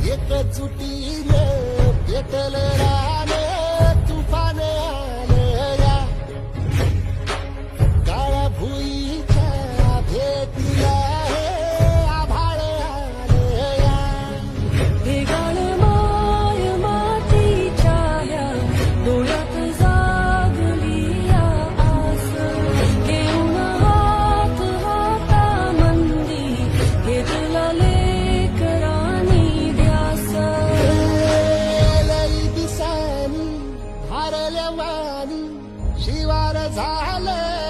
एकजुटीने पेटलं रान तुफान आलं या काळ्या भुईच्या भेटीला हे आभाळ आलं या वेगाळ माय मातीच्या ह्या डोळ्यात जागली या आस घेऊन हात हातामंदी घेतला लेकरांनी ध्यास लई दिसानी भारल्या वाणी शिवार झालं